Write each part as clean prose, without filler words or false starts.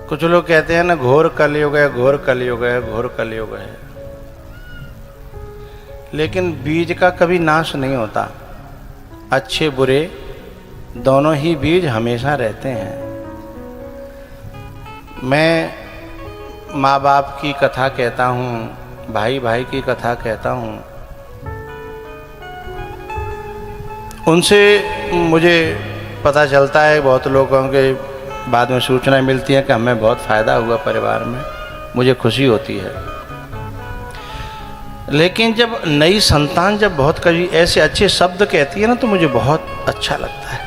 कुछ लोग कहते हैं ना घोर कलयुग है, घोर कलयुग है, घोर कलयुग है, लेकिन बीज का कभी नाश नहीं होता। अच्छे बुरे दोनों ही बीज हमेशा रहते हैं। मैं माँ बाप की कथा कहता हूँ, भाई भाई की कथा कहता हूँ, उनसे मुझे पता चलता है, बहुत लोगों के बाद में सूचनाएं मिलती हैं कि हमें बहुत फ़ायदा हुआ परिवार में, मुझे खुशी होती है। लेकिन जब नई संतान जब बहुत कभी ऐसे अच्छे शब्द कहती है ना, तो मुझे बहुत अच्छा लगता है।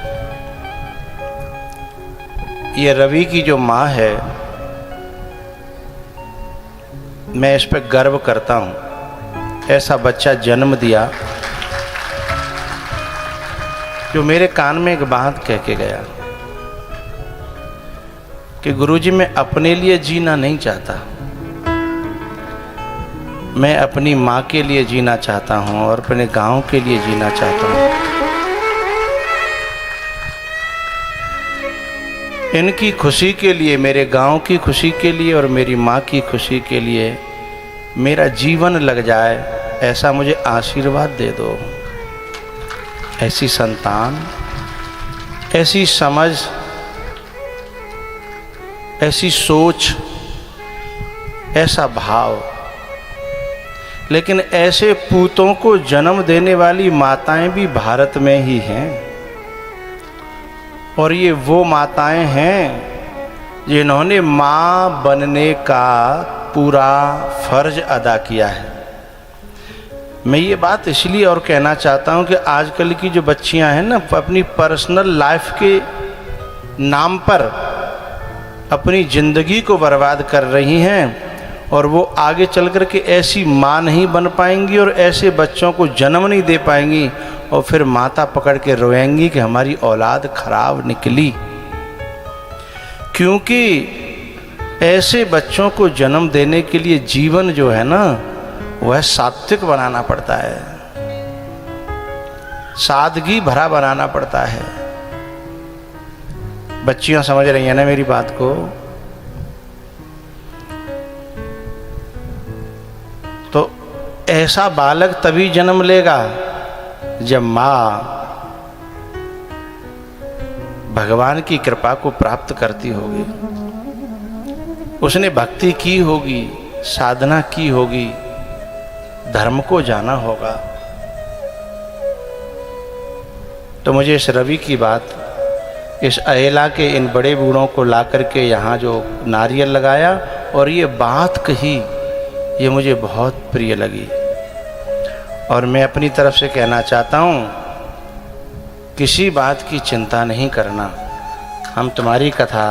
ये रवि की जो माँ है, मैं इस पर गर्व करता हूँ। ऐसा बच्चा जन्म दिया जो मेरे कान में एक बात कह के गया कि गुरुजी मैं अपने लिए जीना नहीं चाहता, मैं अपनी माँ के लिए जीना चाहता हूँ और अपने गांव के लिए जीना चाहता हूँ। इनकी खुशी के लिए, मेरे गांव की खुशी के लिए और मेरी माँ की खुशी के लिए मेरा जीवन लग जाए, ऐसा मुझे आशीर्वाद दे दो। ऐसी संतान, ऐसी समझ, ऐसी सोच, ऐसा भाव। लेकिन ऐसे पूतों को जन्म देने वाली माताएं भी भारत में ही हैं, और ये वो माताएं हैं जिन्होंने माँ बनने का पूरा फर्ज अदा किया है। मैं ये बात इसलिए और कहना चाहता हूँ कि आजकल की जो बच्चियां हैं ना, अपनी पर्सनल लाइफ के नाम पर अपनी ज़िंदगी को बर्बाद कर रही हैं, और वो आगे चल कर के ऐसी माँ नहीं बन पाएंगी और ऐसे बच्चों को जन्म नहीं दे पाएंगी, और फिर माता पकड़ के रोएंगी कि हमारी औलाद खराब निकली। क्योंकि ऐसे बच्चों को जन्म देने के लिए जीवन जो है ना, वह सात्विक बनाना पड़ता है, सादगी भरा बनाना पड़ता है। बच्चियां समझ रही हैं ना मेरी बात को? तो ऐसा बालक तभी जन्म लेगा जब माँ भगवान की कृपा को प्राप्त करती होगी, उसने भक्ति की होगी, साधना की होगी, धर्म को जाना होगा। तो मुझे इस रवि की बात, इस अहेला के इन बड़े बूढ़ों को ला करके यहाँ जो नारियल लगाया और ये बात कही, ये मुझे बहुत प्रिय लगी। और मैं अपनी तरफ से कहना चाहता हूँ, किसी बात की चिंता नहीं करना, हम तुम्हारी कथा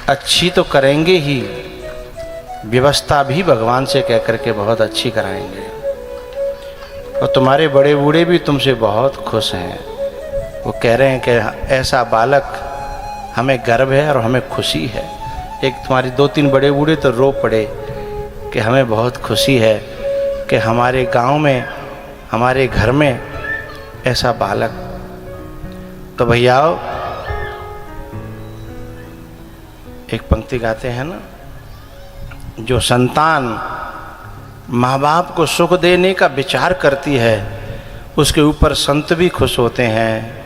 अच्छी तो करेंगे ही, व्यवस्था भी भगवान से कह करके बहुत अच्छी कराएंगे। और तुम्हारे बड़े बूढ़े भी तुमसे बहुत खुश हैं, वो कह रहे हैं कि ऐसा बालक हमें गर्व है और हमें खुशी है। एक तुम्हारे 2-3 बड़े बूढ़े तो रो पड़े कि हमें बहुत खुशी है कि हमारे गांव में, हमारे घर में ऐसा बालक। तो भैया एक पंक्ति गाते हैं ना, जो संतान माँ बाप को सुख देने का विचार करती है, उसके ऊपर संत भी खुश होते हैं,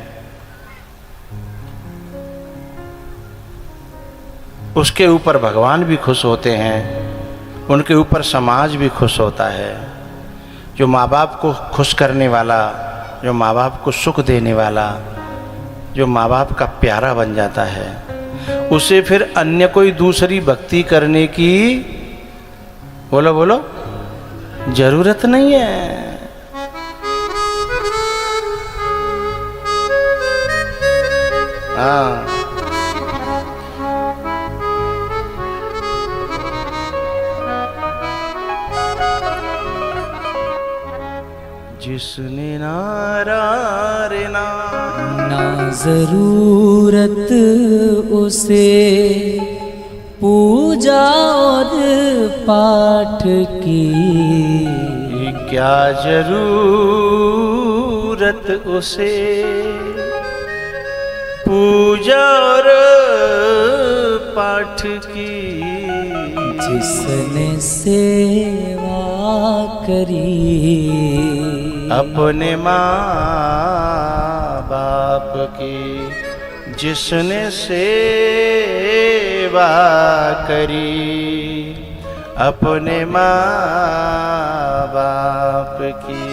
उसके ऊपर भगवान भी खुश होते हैं, उनके ऊपर समाज भी खुश होता है। जो माँ बाप को खुश करने वाला, जो माँ बाप को सुख देने वाला, जो माँ बाप का प्यारा बन जाता है, उसे फिर अन्य कोई दूसरी भक्ति करने की, बोलो बोलो, जरूरत नहीं है। हाँ, जिसने नारा ना जरूरत उसे पूजा और पाठ की, क्या जरूरत उसे पूजा और पाठ की, जिसने सेवा करी अपने माँ बाप की, जिसने सेवा करी अपने माँ बाप की।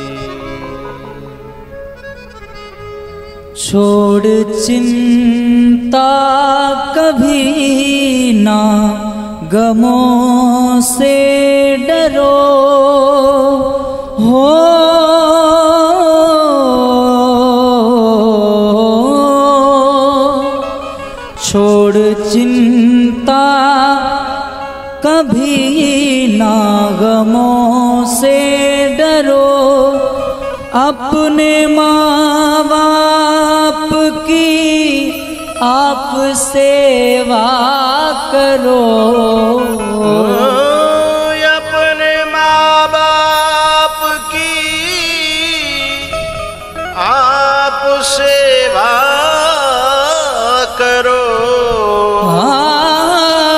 छोड़ चिंता कभी ना, गमों से डरो हो, छोड़ चिंता कभी ना, गमों से डरो, अपने माँ बाप की आप सेवा करो। अपने माँ बाप की आप सेवा करो,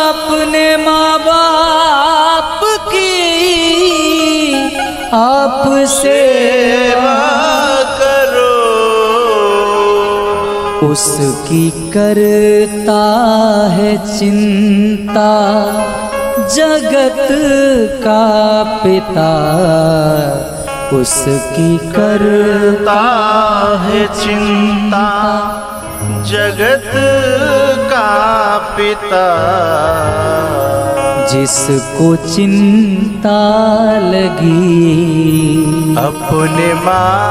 अपने माँ बाप की आप सेवा करो। उसकी करता है चिंता जगत का पिता, उसकी करता है चिंता जगत का पिता, जिसको चिंता लगी अपने माँ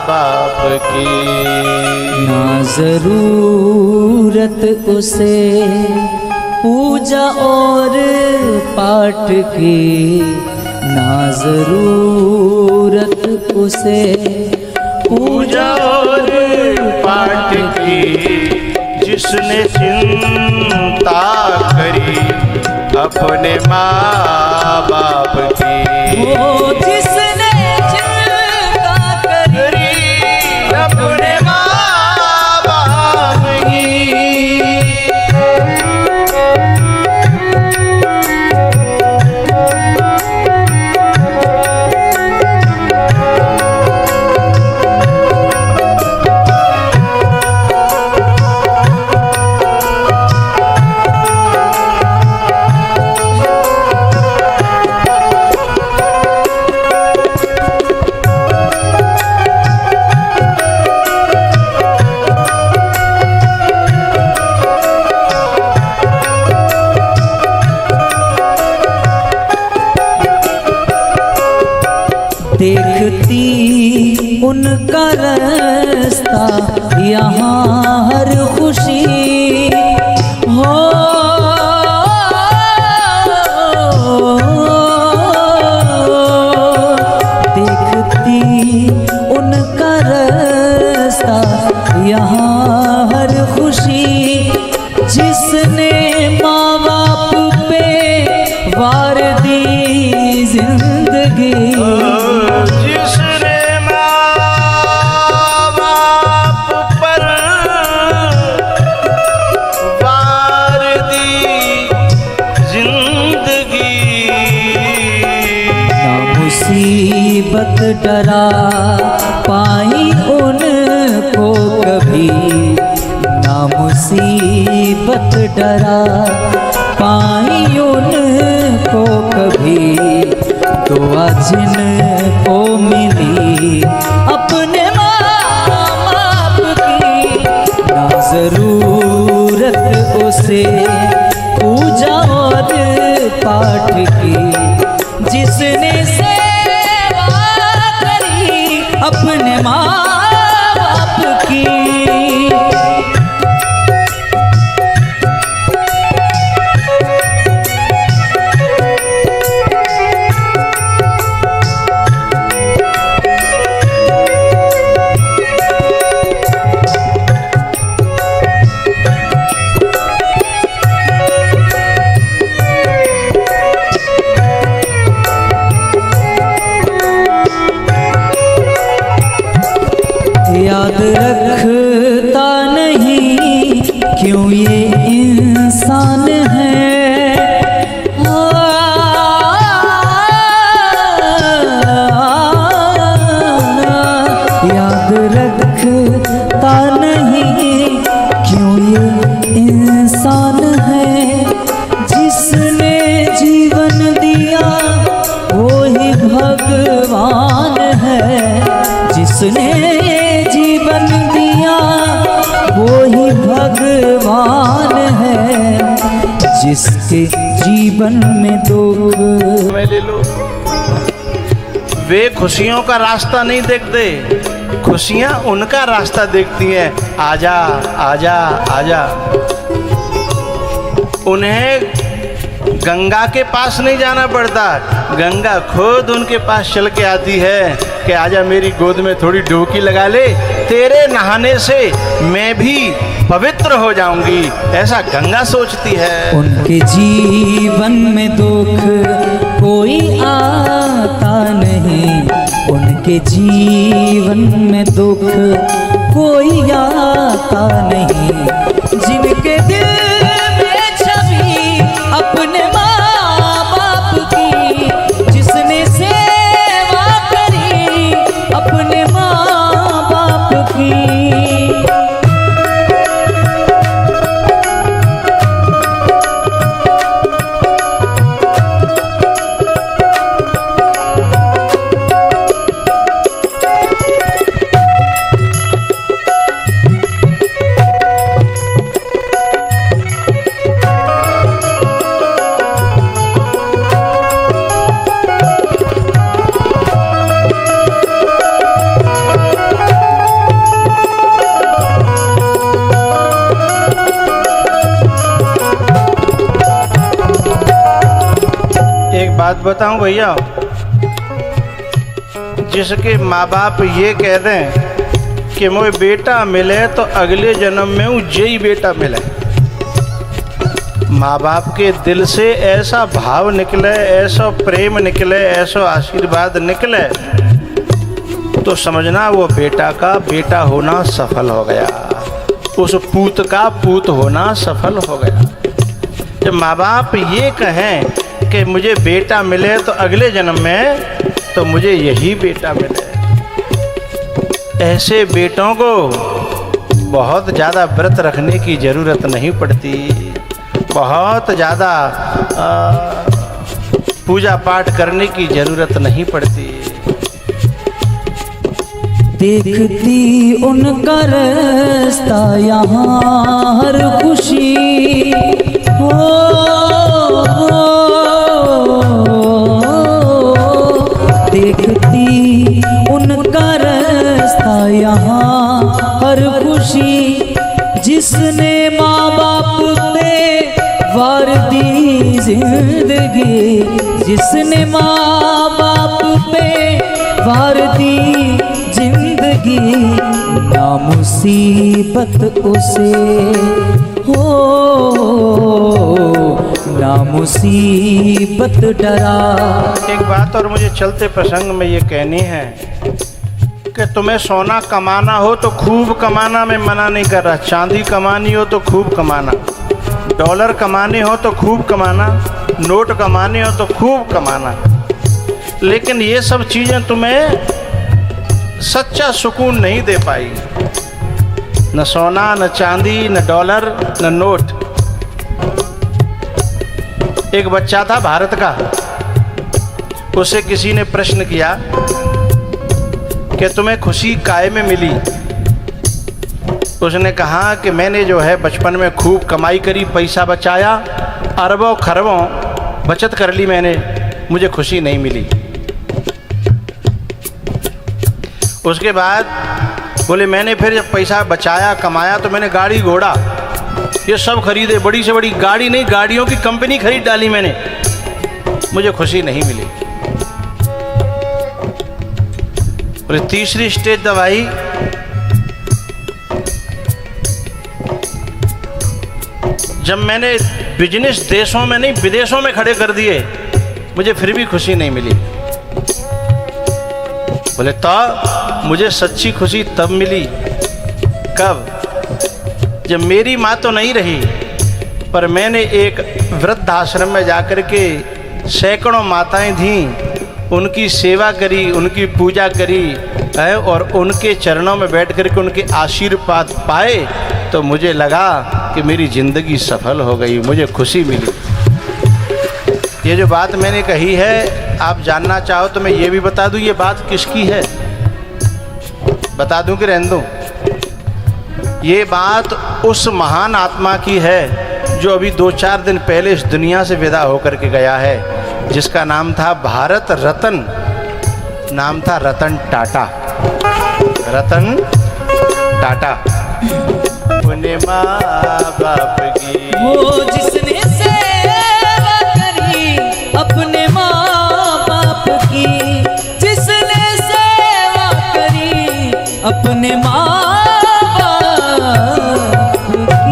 बाप की, ना जरूरत उसे पूजा और पाठ की, ना जरूरत उसे पूजा और पाठ की, जिसने चिंता करी अपने माँ बाप की, वो जिसने चिंता करी अपने माँ बाप की। देखती उनका रास्ता यहाँ हर खुशी हो, देखती उनका रास्ता यहाँ हर खुशी, जिसने माँ बाप पे वार दी जिंदगी, जिसने माँ बाप पर वार दी जिंदगी, ना मुसीबत डरा पाई उनको कभी, ना मुसीबत डरा पाई उनको कभी, दुआ जिनको मिली अपने माँ बाप की, ना जरूरत उसे पूजा और पाठ की, जिसने सेवा करी अपने माँ बाप की। इंसान है। याद रखता नहीं क्यों ये इंसान है। जिसने जीवन दिया वो ही भगवान है। जिसने जीवन दिया वो ही भगवान है। जिसके जीवन में दुख मैं ले लो। वे खुशियों का रास्ता नहीं देखते, खुशियां उनका रास्ता देखती हैं। आजा आजा आजा। उन्हें गंगा के पास नहीं जाना पड़ता, गंगा खुद उनके पास चल के आती है कि आजा मेरी गोद में थोड़ी डुबकी लगा ले, तेरे नहाने से मैं भी पवित्र हो जाऊंगी, ऐसा गंगा सोचती है। उनके जीवन में दुख कोई आता नहीं। उनके जीवन में दुख कोई आता नहीं। जिनके दिल में छवि अपने माँ बाप की, जिसने सेवा करी अपने माँ बाप की। बात बताऊं भैया, जिसके माँ बाप ये कह दें कि मुझे बेटा मिले तो अगले जन्म में उज्जई बेटा मिले, माँ बाप के दिल से ऐसा भाव निकले, ऐसा प्रेम निकले, ऐसा आशीर्वाद निकले, तो समझना वो बेटा का बेटा होना सफल हो गया, उस पूत का पूत होना सफल हो गया। जब माँ बाप ये कहें कि मुझे बेटा मिले तो अगले जन्म में तो मुझे यही बेटा मिले, ऐसे बेटों को बहुत ज़्यादा व्रत रखने की ज़रूरत नहीं पड़ती, बहुत ज़्यादा पूजा पाठ करने की ज़रूरत नहीं पड़ती। देखती उनका रास्ता यहाँ हर खुशी हो, देखती उनका रास्ता यहाँ हर खुशी, जिसने माँ बाप पे वार दी जिंदगी, जिसने माँ बाप पे वार दी जिंदगी, ना मुसीबत उसे हो, ना मुसीबत डरा। एक बात और मुझे चलते प्रसंग में ये कहनी है कि तुम्हें सोना कमाना हो तो खूब कमाना, मैं मना नहीं कर रहा, चांदी कमानी हो तो खूब कमाना, डॉलर कमाने हो तो खूब कमाना, नोट कमाने हो तो खूब कमाना, लेकिन ये सब चीज़ें तुम्हें सच्चा सुकून नहीं दे पाई, न सोना, न चांदी, न डॉलर, न नोट। एक बच्चा था भारत का, उसे किसी ने प्रश्न किया कि तुम्हें खुशी काहे में मिली? उसने कहा कि मैंने जो है बचपन में खूब कमाई करी, पैसा बचाया, अरबों खरबों बचत कर ली मैंने, मुझे खुशी नहीं मिली। उसके बाद बोले मैंने फिर जब पैसा बचाया कमाया तो मैंने गाड़ी घोड़ा ये सब खरीदे, बड़ी से बड़ी गाड़ी नहीं, गाड़ियों की कंपनी खरीद डाली मैंने, मुझे खुशी नहीं मिली। और तीसरी स्टेज दवाई, जब मैंने बिजनेस देशों में नहीं विदेशों में खड़े कर दिए, मुझे फिर भी खुशी नहीं मिली। बोले तो मुझे सच्ची खुशी तब मिली, कब? जब मेरी माँ तो नहीं रही, पर मैंने एक वृद्धाश्रम में जाकर के सैकड़ों माताएं थीं, उनकी सेवा करी, उनकी पूजा करी है, और उनके चरणों में बैठ कर के उनके आशीर्वाद पाए, तो मुझे लगा कि मेरी ज़िंदगी सफल हो गई, मुझे खुशी मिली। ये जो बात मैंने कही है, आप जानना चाहो तो मैं ये भी बता दूं, ये बात किसकी है, बता दूं कि रहने दूं? ये बात उस महान आत्मा की है जो अभी 2-4 दिन पहले इस दुनिया से विदा होकर के गया है, जिसका नाम था भारत रत्न, नाम था रतन टाटा। रतन टाटा। अपने माँ बाप की वो जिसने सेवा करी अपने माँ बाप की, जिसने सेवा करी अपने माँ बाप की,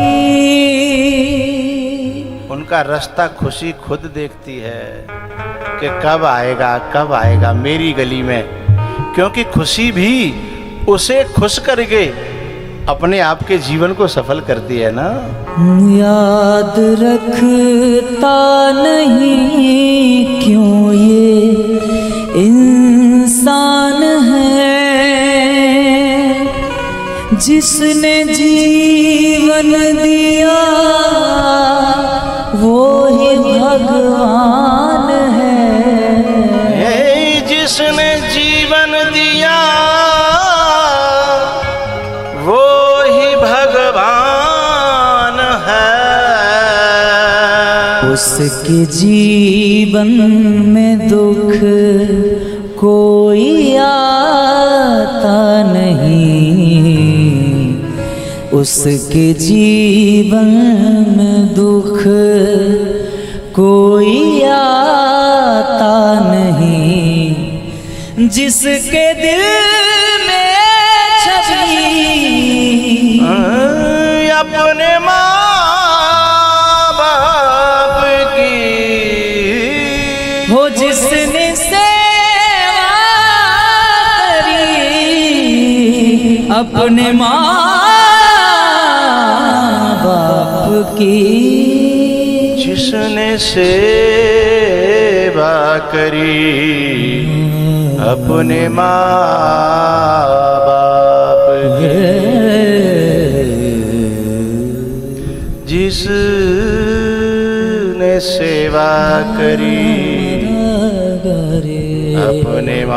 उनका रास्ता खुशी खुद देखती है कि कब आएगा मेरी गली में, क्योंकि खुशी भी उसे खुश करके अपने आप के जीवन को सफल करती है ना। याद रखता नहीं क्यों ये इंसान है, जिसने जीवन दिया वो ही भगवान है, जिसने जीवन दिया वो ही भगवान है। उसके जीवन में दुख कोई आता नहीं, उसके जीवन में दुख कोई आता नहीं, जिसके दिल में छवि अपने माँ बाप की हो, जिसने सेवा करी अपने माँ बाप की, जिसने सेवा करी अपने माँ बाप की, जिसने सेवा करी अपने माँ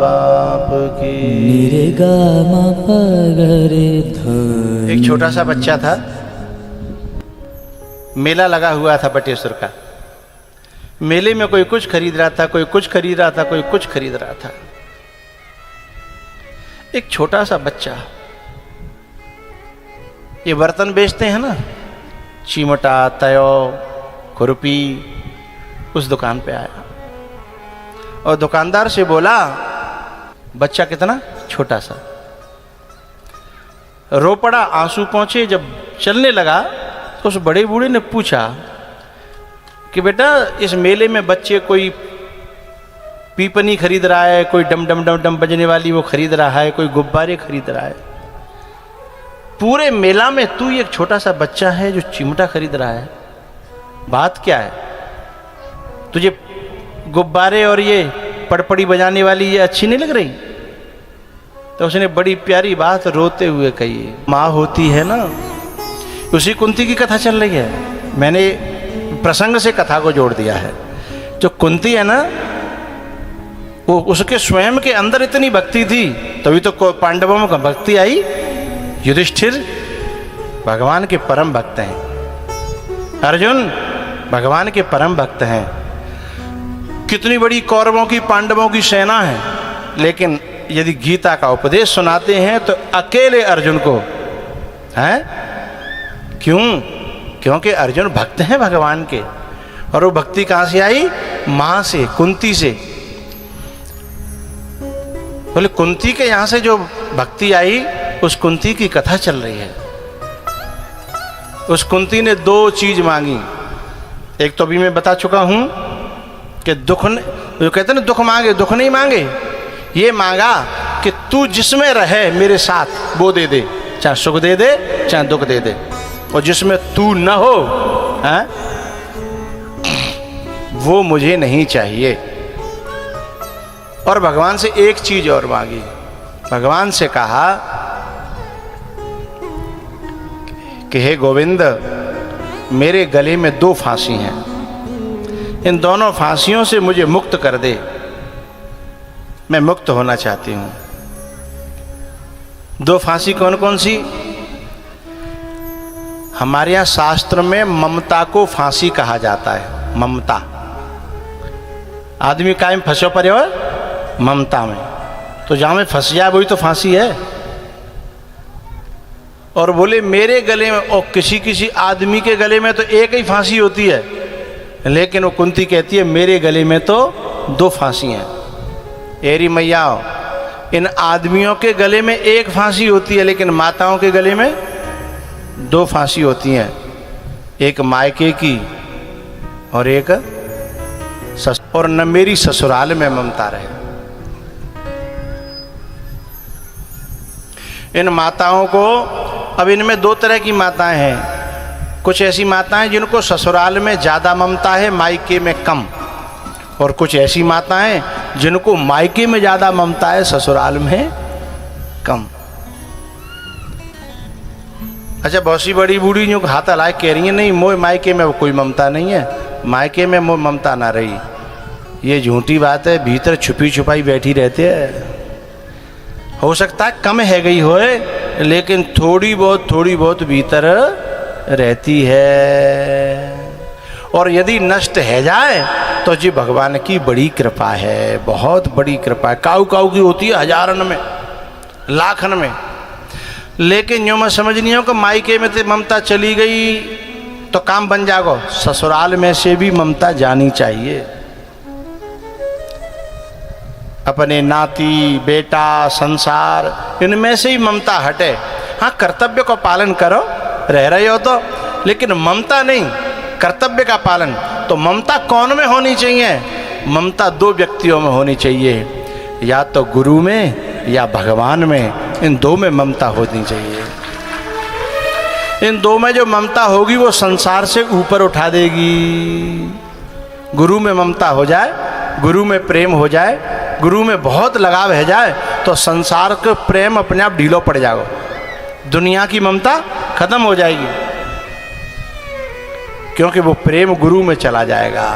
बाप की। एक छोटा सा बच्चा था, मेला लगा हुआ था बटेश्वर का। मेले में कोई कुछ खरीद रहा था, कोई कुछ खरीद रहा था, कोई कुछ खरीद रहा था। एक छोटा सा बच्चा, ये बर्तन बेचते हैं ना, चिमटा, तयो, खुरपी, उस दुकान पे आया और दुकानदार से बोला, बच्चा कितना छोटा सा, रो पड़ा, आंसू पहुंचे। जब चलने लगा तो उस बड़े बूढ़े ने पूछा कि बेटा, इस मेले में बच्चे कोई पीपनी खरीद रहा है, कोई डम डम डम डम बजने वाली वो खरीद रहा है, कोई गुब्बारे खरीद रहा है, पूरे मेला में तू एक छोटा सा बच्चा है जो चिमटा खरीद रहा है, बात क्या है? तुझे गुब्बारे और ये पड़पड़ी बजाने वाली ये अच्छी नहीं लग रही? तो उसने बड़ी प्यारी बात रोते हुए कही, माँ होती है ना, उसी कुंती की कथा चल रही है, मैंने प्रसंग से कथा को जोड़ दिया है। जो कुंती है ना, वो उसके स्वयं के अंदर इतनी भक्ति थी, तभी तो पांडवों में भक्ति आई। युधिष्ठिर भगवान के परम भक्त हैं, अर्जुन भगवान के परम भक्त हैं, कितनी बड़ी कौरवों की पांडवों की सेना है, लेकिन यदि गीता का उपदेश सुनाते हैं तो अकेले अर्जुन को है। क्यों? क्योंकि अर्जुन भक्त हैं भगवान के। और वो भक्ति कहाँ से आई? माँ से, कुंती से। बोले कुंती के यहाँ से जो भक्ति आई, उस कुंती की कथा चल रही है। उस कुंती ने 2 चीज मांगी। एक तो अभी मैं बता चुका हूं कि दुख, जो कहते हैं ना दुख मांगे, दुख नहीं मांगे, ये मांगा कि तू जिसमें रहे मेरे साथ वो दे दे, चाहे सुख दे दे चाहे दुख दे दे। और जिसमें तू न हो, हैं? वो मुझे नहीं चाहिए। और भगवान से एक चीज और मांगी। भगवान से कहा कि हे गोविंद, मेरे गले में 2 फांसी हैं, इन दोनों फांसियों से मुझे मुक्त कर दे, मैं मुक्त होना चाहती हूं। 2 फांसी कौन कौन सी? हमारे यहां शास्त्र में ममता को फांसी कहा जाता है। ममता, आदमी कायम फंसो पड़े हो ममता में, तो जहां में फंस जाए वही तो फांसी है। और बोले मेरे गले में, और किसी किसी आदमी के गले में तो एक ही फांसी होती है, लेकिन वो कुंती कहती है मेरे गले में तो 2 फांसी हैं। एरी मैया, इन आदमियों के गले में एक फांसी होती है, लेकिन माताओं के गले में 2 फांसी होती हैं, एक मायके की और एक और न मेरी ससुराल में ममता रहे। इन माताओं को, अब इनमें 2 तरह की माताएं हैं। कुछ ऐसी माताएं जिनको ससुराल में ज़्यादा ममता है, मायके में कम, और कुछ ऐसी माताएं जिनको मायके में ज़्यादा ममता है, ससुराल में कम। अच्छा, बहुत सी बड़ी बूढ़ी जो हाथ हलाए कह रही है नहीं मोह मायके में कोई ममता नहीं है, मायके में मोह ममता ना रही। ये झूठी बात है, भीतर छुपी छुपाई बैठी रहते हैं। हो सकता है कम है गई होए, लेकिन थोड़ी बहुत भीतर रहती है। और यदि नष्ट है जाए तो जी भगवान की बड़ी कृपा है, बहुत बड़ी कृपा है। काऊ काऊ की होती है हजारन में, लाखन में, लेकिन जो मैं समझ नहीं हूँ कि मायके में तो ममता चली गई तो काम बन जाएगा, ससुराल में से भी ममता जानी चाहिए। अपने नाती, बेटा, संसार, इनमें से ही ममता हटे। हाँ, कर्तव्य का पालन करो, रह रहे हो तो, लेकिन ममता नहीं, कर्तव्य का पालन। तो ममता कौन में होनी चाहिए? ममता 2 व्यक्तियों में होनी चाहिए, या तो गुरु में या भगवान में। इन 2 में ममता होनी चाहिए। इन 2 में जो ममता होगी वो संसार से ऊपर उठा देगी। गुरु में ममता हो जाए, गुरु में प्रेम हो जाए, गुरु में बहुत लगाव है जाए, तो संसार का प्रेम अपने आप ढीलो पड़ जाएगा, दुनिया की ममता खत्म हो जाएगी, क्योंकि वो प्रेम गुरु में चला जाएगा।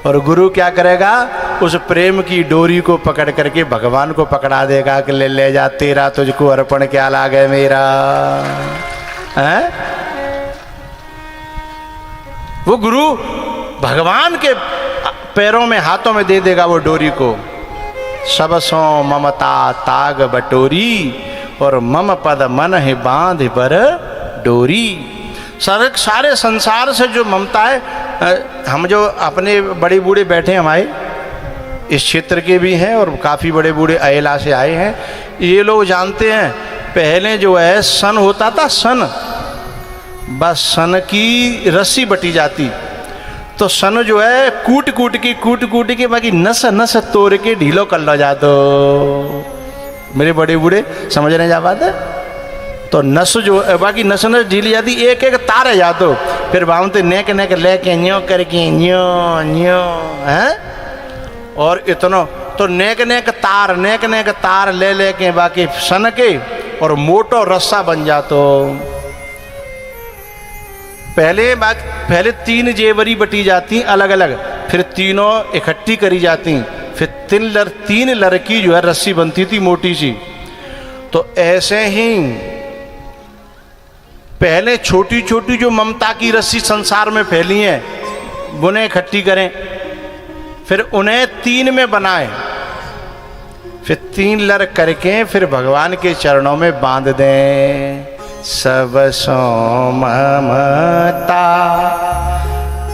और गुरु क्या करेगा? उस प्रेम की डोरी को पकड़ करके भगवान को पकड़ा देगा कि ले ले जा, तेरा तुझको अर्पण क्या लागे मेरा, है? वो गुरु भगवान के पैरों में, हाथों में दे देगा वो डोरी को। सबसो ममता ताग बटोरी, और मम पद मन है बांध पर डोरी। सारे संसार से जो ममता है, हम जो अपने बड़े बूढ़े बैठे हमारे इस क्षेत्र के भी हैं और काफ़ी बड़े बूढ़े अयला से आए हैं, ये लोग जानते हैं पहले जो है सन होता था, सन, बस सन की रस्सी बटी जाती, तो सन जो है कूट कूट के बाकी नस नस तोड़ के ढीलो कर लो जातो। मेरे बड़े बूढ़े समझ रहे जा बात है। तो नस जो बाकी नस नस ढीली जाती, एक एक तार है जातो, फिर बाउंते नेक नेक लेके न्यो करके न्यो न्यो, हैं? और इतना तो नेक नेक तार ले लेके बाकी सन के और मोटो रस्सा बन जातो। पहले 3 जेवरी बटी जाती अलग अलग, फिर तीनों इकट्ठी करी जाती, फिर 3 लड़की जो है रस्सी बनती थी मोटी सी। तो ऐसे ही पहले छोटी छोटी जो ममता की रस्सी संसार में फैली हैं, उन्हें इकट्ठी करें, फिर उन्हें 3 में बनाएं, फिर 3 लड़ करके फिर भगवान के चरणों में बांध दें। सब सो ममता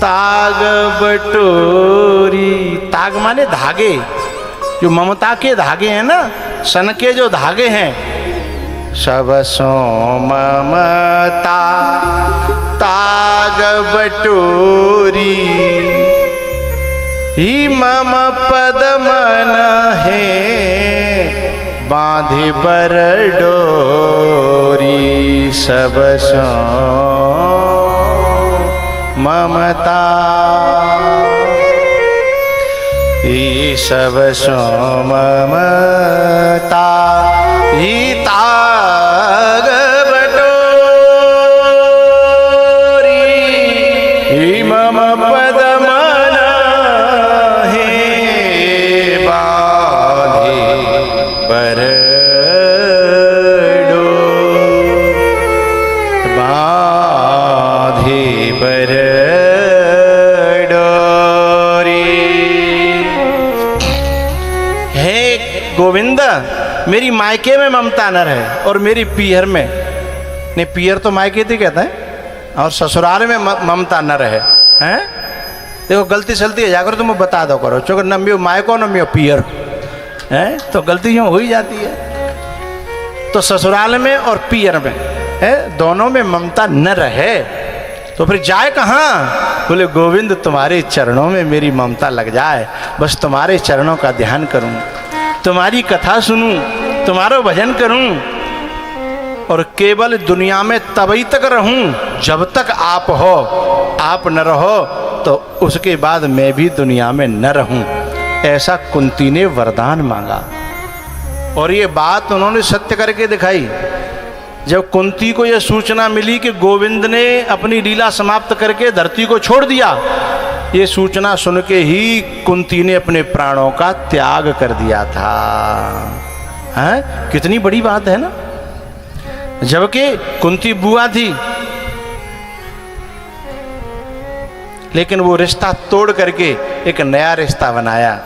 ताग बटोरी, ताग माने धागे, जो ममता के धागे हैं ना, सन के जो धागे हैं, सब सो ममता ताग बटोरी, ही मम पद मन है बांधे बर डोरी। सब सो ममता ई सब सो ममता ई ताग बटोरी ई मम पद मन हे बाधे बरडो बाधे बरडोरी। हे गोविंद, मेरी मायके में ममता न रहे और मेरी पीहर में, नहीं पीहर तो मायके थी कहते हैं, और ससुराल में ममता न रहे हैं। देखो गलती सलती है जाकर तुम बता दो करो, चूँकि नम्यो मायको नम्यो पीहर है तो गलती यूँ हो ही जाती है। तो ससुराल में और पीहर में है, दोनों में ममता न रहे तो फिर जाए कहाँ? बोले गोविंद तुम्हारे चरणों में मेरी ममता लग जाए, बस तुम्हारे चरणों का ध्यान करूं, तुम्हारी कथा सुनूं, तुम्हारा भजन करूं और केवल दुनिया में तभी तक रहूं जब तक आप हो। आप न रहो तो उसके बाद मैं भी दुनिया में न रहूं। ऐसा कुंती ने वरदान मांगा और ये बात उन्होंने सत्य करके दिखाई। जब कुंती को यह सूचना मिली कि गोविंद ने अपनी लीला समाप्त करके धरती को छोड़ दिया, ये सूचना सुन के ही कुंती ने अपने प्राणों का त्याग कर दिया था। हैं? कितनी बड़ी बात है ना। जबकि कुंती बुआ थी, लेकिन वो रिश्ता तोड़ करके एक नया रिश्ता बनाया।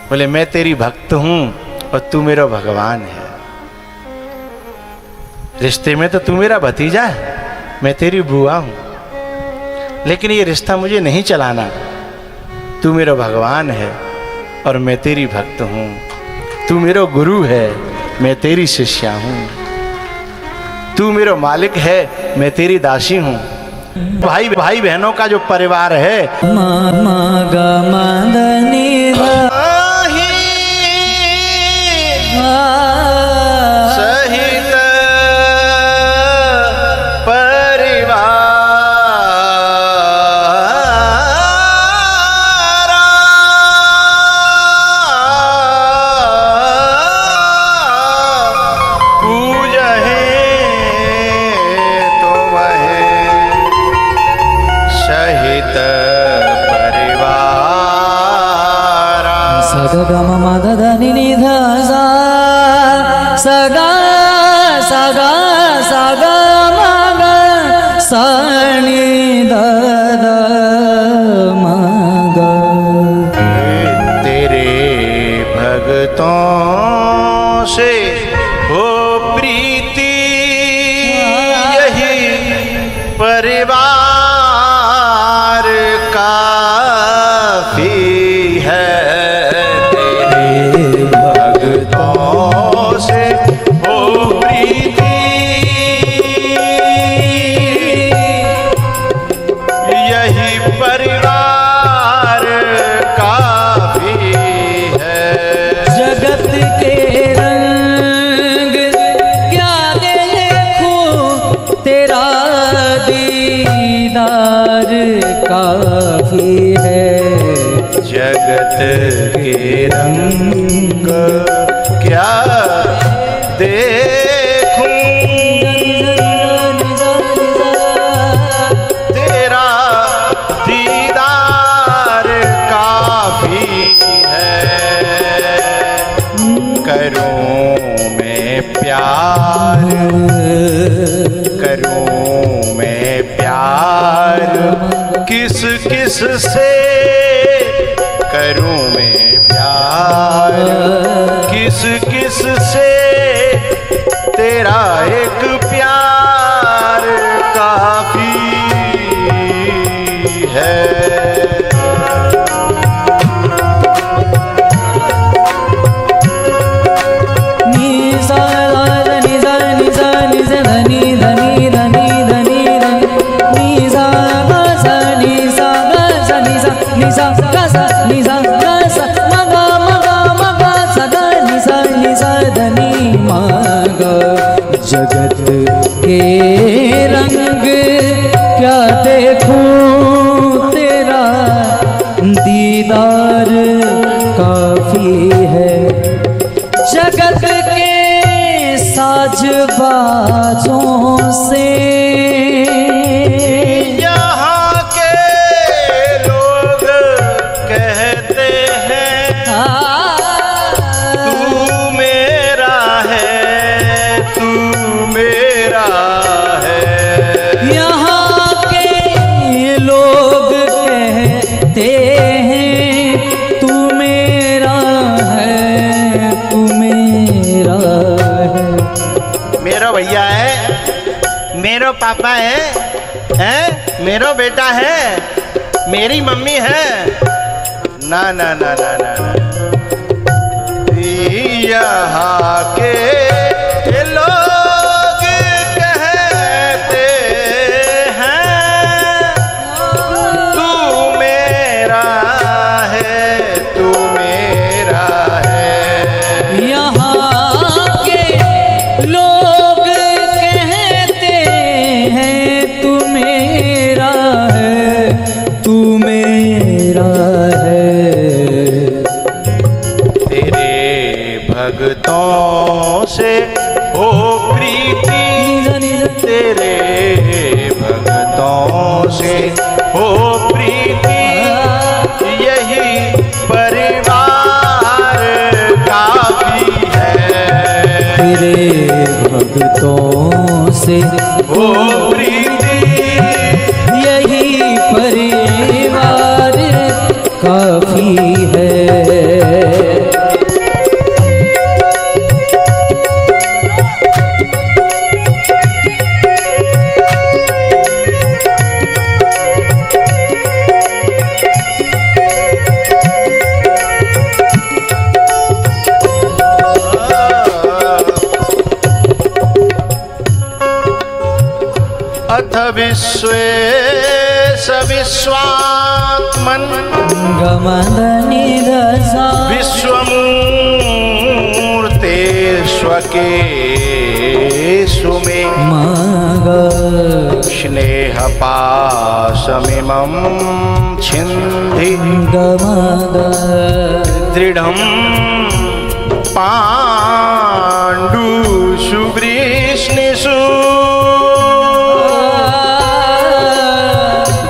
बोले मैं तेरी भक्त हूं और तू मेरा भगवान है। रिश्ते में तो तू मेरा भतीजा है, मैं तेरी बुआ हूं, लेकिन ये रिश्ता मुझे नहीं चलाना। तू मेरा भगवान है और मैं तेरी भक्त हूं। तू मेरा गुरु है, मैं तेरी शिष्या हूं। तू मेरा मालिक है, मैं तेरी दासी हूं। भाई भाई बहनों का जो परिवार है, मा गा मा द नि ध सहित ग म म द ध नि नि ध सा स ग स ग स ग म ग स नि ध ध म ग। तेरे भक्तों से हो प्रीति यही परिवार काफी है। काफी है जगत के रंग क्या देखूं, तेरा दीदार काफी है। करूं मैं प्यार, करूं मैं प्यार किस किस से, करूं मैं प्यार किस किस से, तेरा एक प्यार काफी है। जगत के रंग क्या क्या देखूं तेरा दीदार काफी है। जगत के साज बाजों से यहाँ के लोग कहते हैं तू मेरा है, तू मेरा है। यहाँ के लोग कहते हैं तू मेरा है, तू मेरा है। मेरो भैया है, मेरो पापा है, मेरो बेटा है, मेरी मम्मी है। ना ना ना ना ना, ना। यहाँ के लोग कहते हैं तू मेरा है, तू मेरा है। यहाँ के लोग कहते हैं तू मेरा है, तू मेरा है। तेरे भक्तों से हो प्रीति, तेरे भक्तों से हो प्रीति, यही परिवार काफी है। तेरे भक्तों से हो प्रीति, यही परिवार काफी है। अथ विश्वेश विश्वात्मन् गमदनिदशा विश्वमूर्तेष्वकेषु मे मग स्नेहपाशमिमं छिन्धि गमद दृढं पाण्डुषु वृष्णिषु,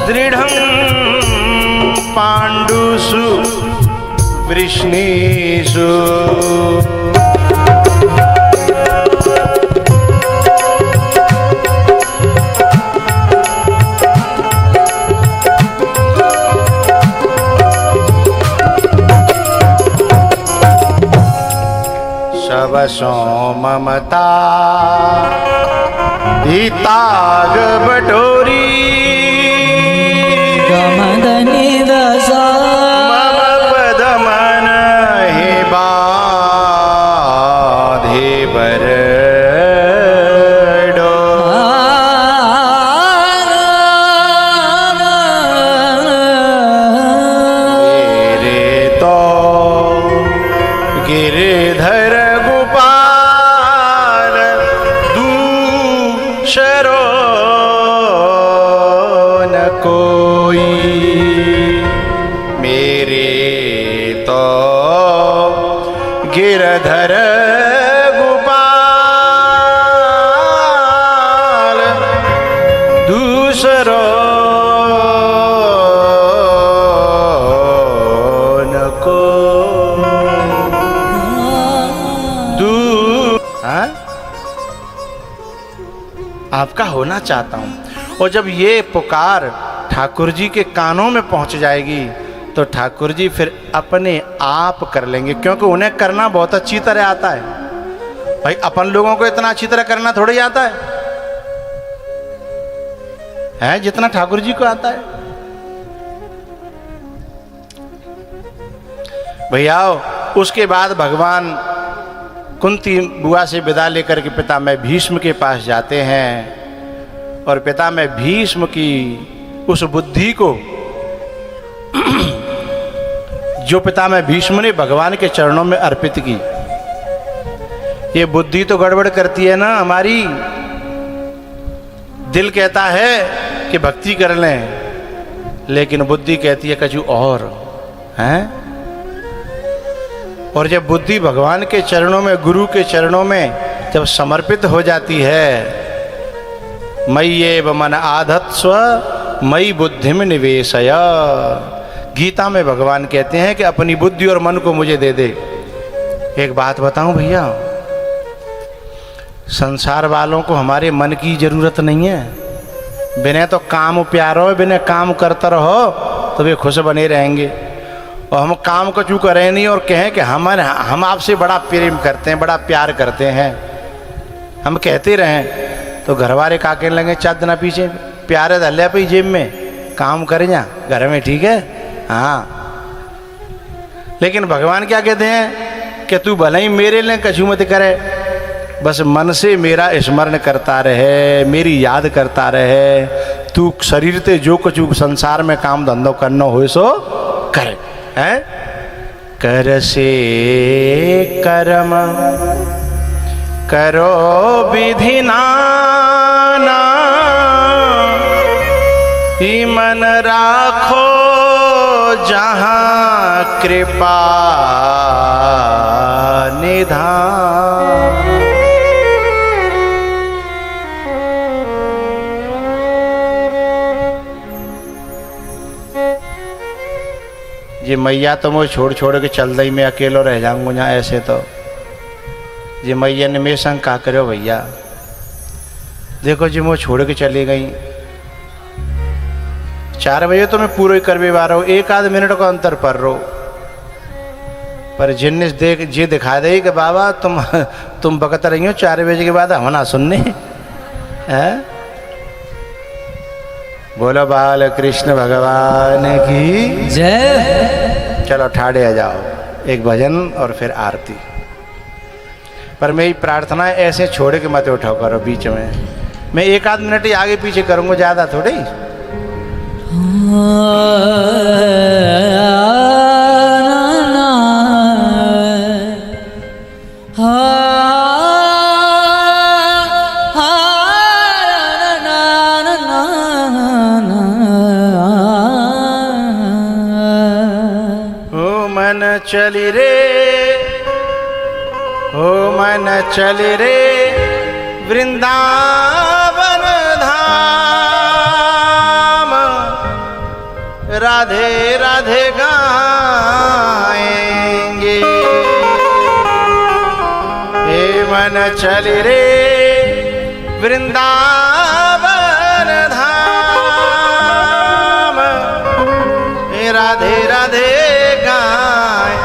दृढं पाण्डुषु वृष्णिषु। शवसो ममता हिताग बटोरी, गमदनिदशा मम पदमन हि बाधे बरडो। मेरे तो गिरधर गोपाल दूसरो न कोई। मेरे तो गिरधर गोपाल दूसरो न को हाँ? आपका होना चाहता हूं। और जब ये पुकार ठाकुर जी के कानों में पहुंच जाएगी तो ठाकुर जी फिर अपने आप कर लेंगे, क्योंकि उन्हें करना बहुत अच्छी तरह आता है। भाई अपन लोगों को इतना अच्छी तरह करना थोड़ी आता है जितना ठाकुर जी को आता है। भैया उसके बाद भगवान कुंती बुआ से विदा लेकर के पितामह भीष्म के पास जाते हैं और पितामह भीष्म की उस बुद्धि को जो पितामह भीष्म ने भगवान के चरणों में अर्पित की, ये बुद्धि तो गड़बड़ करती है ना हमारी। दिल कहता है कि भक्ति कर लें, लेकिन बुद्धि कहती है कछु और हैं। और जब बुद्धि भगवान के चरणों में, गुरु के चरणों में जब समर्पित हो जाती है, मय्येव मन आधत्स्व मयि बुद्धिम निवेशय। गीता में भगवान कहते हैं कि अपनी बुद्धि और मन को मुझे दे दे। एक बात बताऊं भैया, संसार वालों को हमारे मन की जरूरत नहीं है। बिना तो काम प्यारो, बिना काम करता रहो तो वे खुश बने रहेंगे। और हम काम को चूँ करें नहीं और कहें कि हम आपसे बड़ा प्रेम करते हैं, बड़ा प्यार करते हैं, हम कहते रहें तो घर वाले का कहने लगे चार दिन पीछे प्यारे धल्ले पे जेब में काम करे जा घर में, ठीक है हाँ। लेकिन भगवान क्या कहते हैं कि तू भले ही मेरे लिए कछु मत करे, बस मन से मेरा स्मरण करता रहे, मेरी याद करता रहे। तू शरीर ते जो कुछ संसार में काम धंधो करना हो सो करे है। कर से कर्म करो विधि नाना, ही मन राखो जहाँ कृपा निधान। जी मैया तो मुझे छोड़ छोड़ के चल रही, मैं अकेलो रह जाऊंगा यहाँ ऐसे तो। जी मैया ने मेरे संग का करो भैया, देखो जी मुझे छोड़ के चली गई। 4 बजे तो मैं पूरा ही करवे रहा हूँ, 1 आध मिनट का अंतर पर रो। पर जिन्ने जी दिखा दे कि बाबा तुम बकत रही हो 4 बजे के बाद हम ना सुनने हैं। बोलो बाल कृष्ण भगवान की जय। चलो ठाड़े आ जाओ, एक भजन और फिर आरती। पर मेरी प्रार्थना है ऐसे छोड़ के मत उठाओ करो बीच में। मैं 1 आध मिनट ही आगे पीछे करूँगा, ज़्यादा थोड़ी। चली रे हो मन चली रे वृंदावन धाम, राधे राधे गाएंगे। हे मन चली रे वृंदावन धाम, राधे राधे गाए।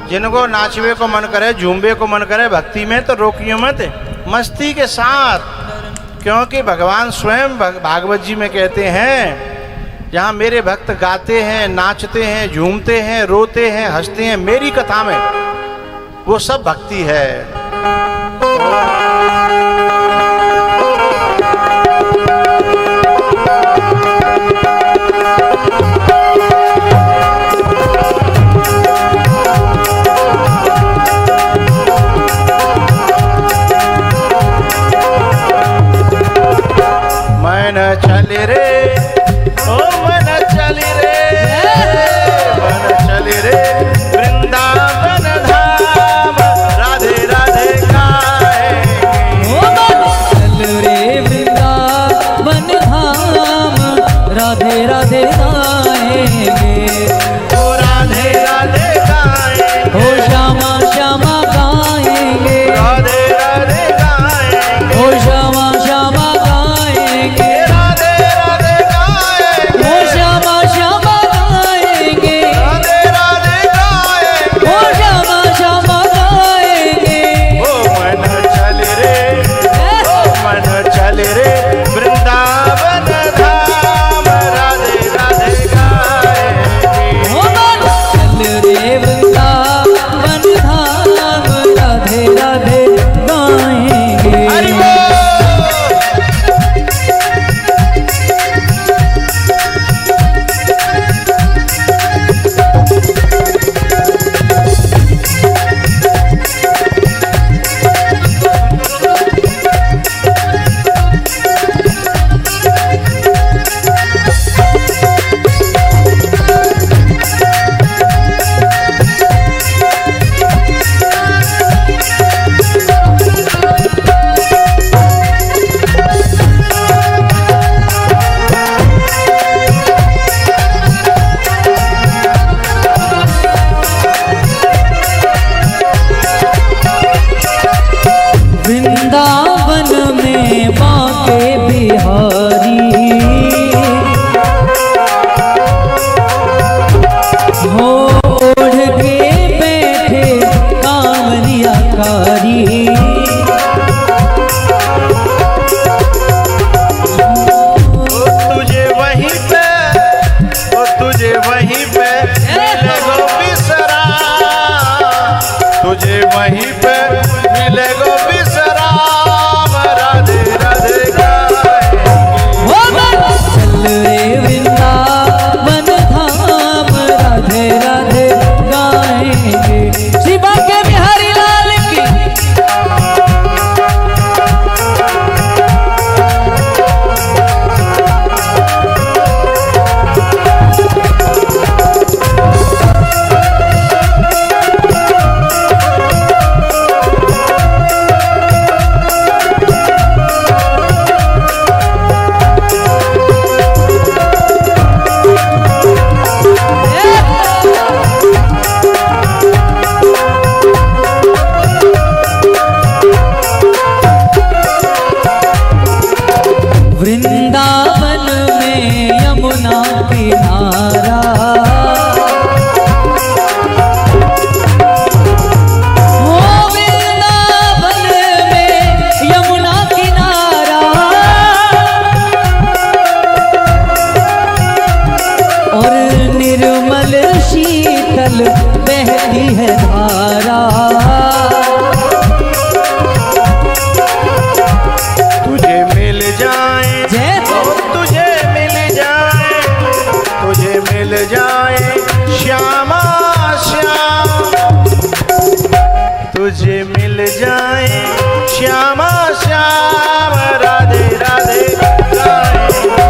जिनको नाचवे को मन करे, झूमवे को मन करे भक्ति में, तो रोकियो मत, मस्ती के साथ। क्योंकि भगवान स्वयं भागवत जी में कहते हैं, जहाँ मेरे भक्त गाते हैं, नाचते हैं, झूमते हैं, रोते हैं, हंसते हैं मेरी कथा में, वो सब भक्ति है। मन चल रे ओ मन चल रे, मन चल रे वृंदावन धाम, राधे राधे गाएंगे। ओ मन चल रे वृंदावन धाम, राधे राधे गाएंगे। ओ राधे राधे गाएंगे, ओ श्यामा श्यामा गाएंगे, राधे राधे गाएंगे। ओ श्यामा श्यामा गाएंगे, राधे राधे गाएंगे। ओ श्यामा श्यामा गाएंगे, राधे राधे गाएंगे। ओ श्यामा श्यामा गाएंगे। ओ मन चल रे, ओ मन चल रे वृंदावन धाम, राधे राधे गाएंगे। ओ मन चल रे वृंदावन धाम, राधे राधे गाएंगे। हरि बोल। वृंदावन में यमुना किनारा, ओ वृंदावन में यमुना किनारा, और निर्मल शीतल बहती है धारा। तुझे मिल जाए तुझे मिल जाए, तुझे मिल जाए श्यामा श्याम, तुझे मिल जाए श्यामा श्याम, राधे राधे गाएंगे।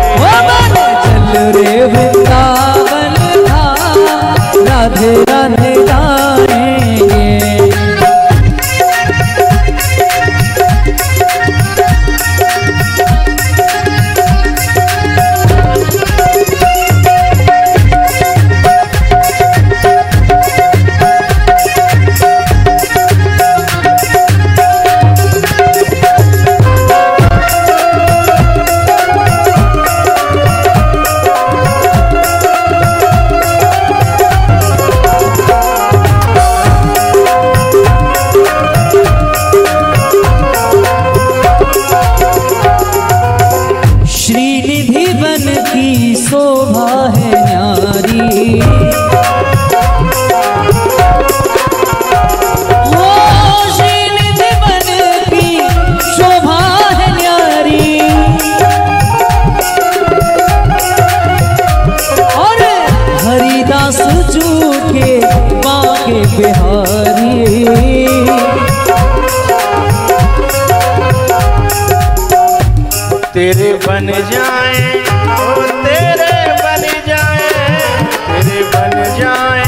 चल रे वृंदावन धाम, राधे राधे गाएंगे। शोभा है न्यारी, वो श्रीनिधि बन की शोभा है न्यारी, और हरिदास जू के बाके बिहारी। तेरे बन जाए तेरे बन जाए, तेरे बन जाए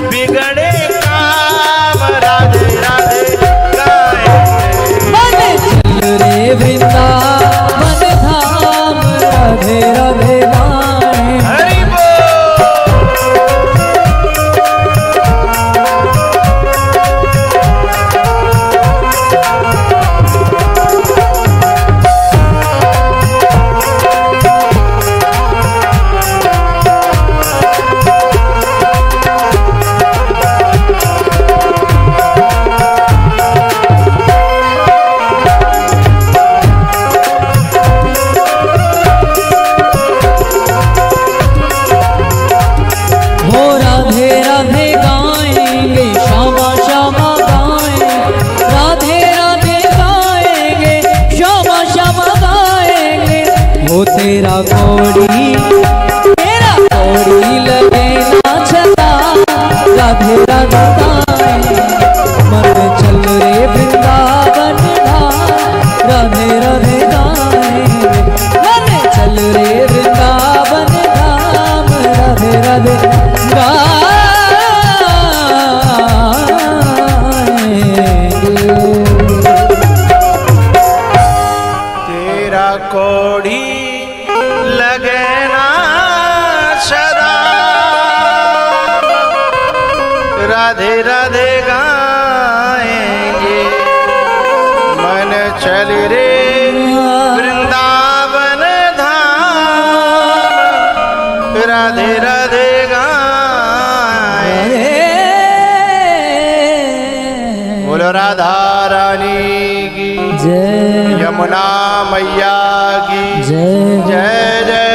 बिगड़े काम, राधे राधे गाएंगे। चल रे वृंदावन धाम, राधे राधे गाएं। हरि तेरा कोड़ी लगे ना छता, राधे राधे गाएंगे। मन चल रे वृंदावन धाम, राधे राधे गाएंगे। मन चल रे वृंदावन धाम, राधे राधे तेरा कोड़ी लगे ना सदा, राधे राधे गाएंगे। मन चल रे वृंदावन धाम, राधे राधे गाएंगे। बोलो राधा रानी की जय, यमुना मैया की जय जय जय।